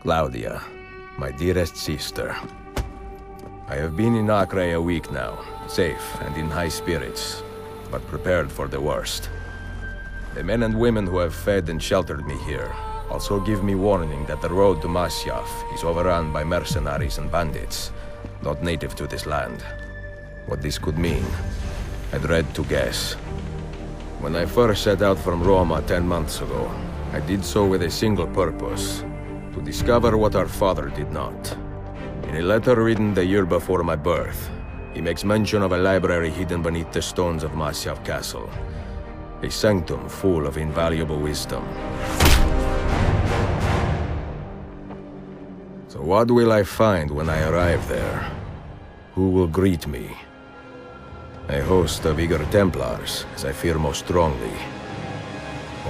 Claudia, my dearest sister. I have been in Acre a week now, safe and in high spirits, but prepared for the worst. The men and women who have fed and sheltered me here also give me warning that the road to Masyaf is overrun by mercenaries and bandits, not native to this land. What this could mean, I dread to guess. When I first set out from Roma 10 months ago, I did so with a single purpose: to discover what our father did not. In a letter written the year before my birth, he makes mention of a library hidden beneath the stones of Masyaf Castle. A sanctum full of invaluable wisdom. So what will I find when I arrive there? Who will greet me? A host of eager Templars, as I fear most strongly.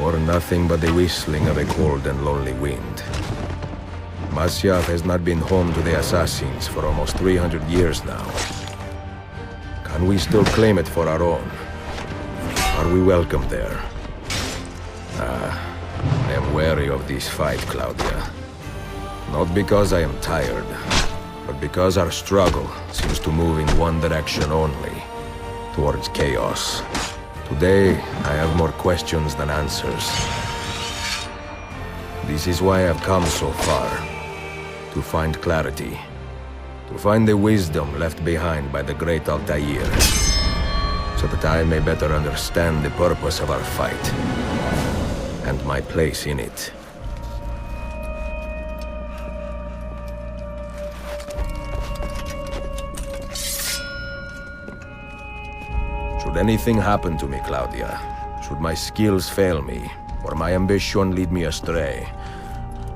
Or nothing but the whistling of a cold and lonely wind. Masyaf has not been home to the assassins for almost 300 years now. Can we still claim it for our own? Are we welcome there? I am wary of this fight, Claudia. Not because I am tired, but because our struggle seems to move in one direction only, towards chaos. Today, I have more questions than answers. This is why I've come so far. To find clarity. To find the wisdom left behind by the great Altair. So that I may better understand the purpose of our fight. And my place in it. Should anything happen to me, Claudia, should my skills fail me, or my ambition lead me astray,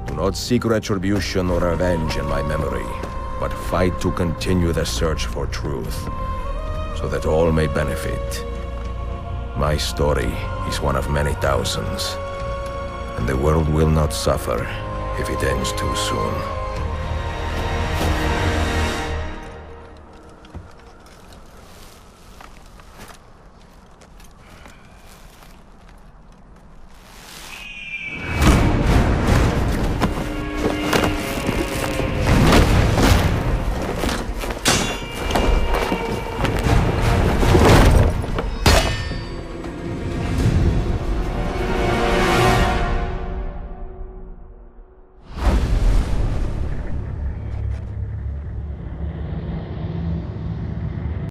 do not seek retribution or revenge in my memory, but fight to continue the search for truth, so that all may benefit. My story is one of many thousands, and the world will not suffer if it ends too soon.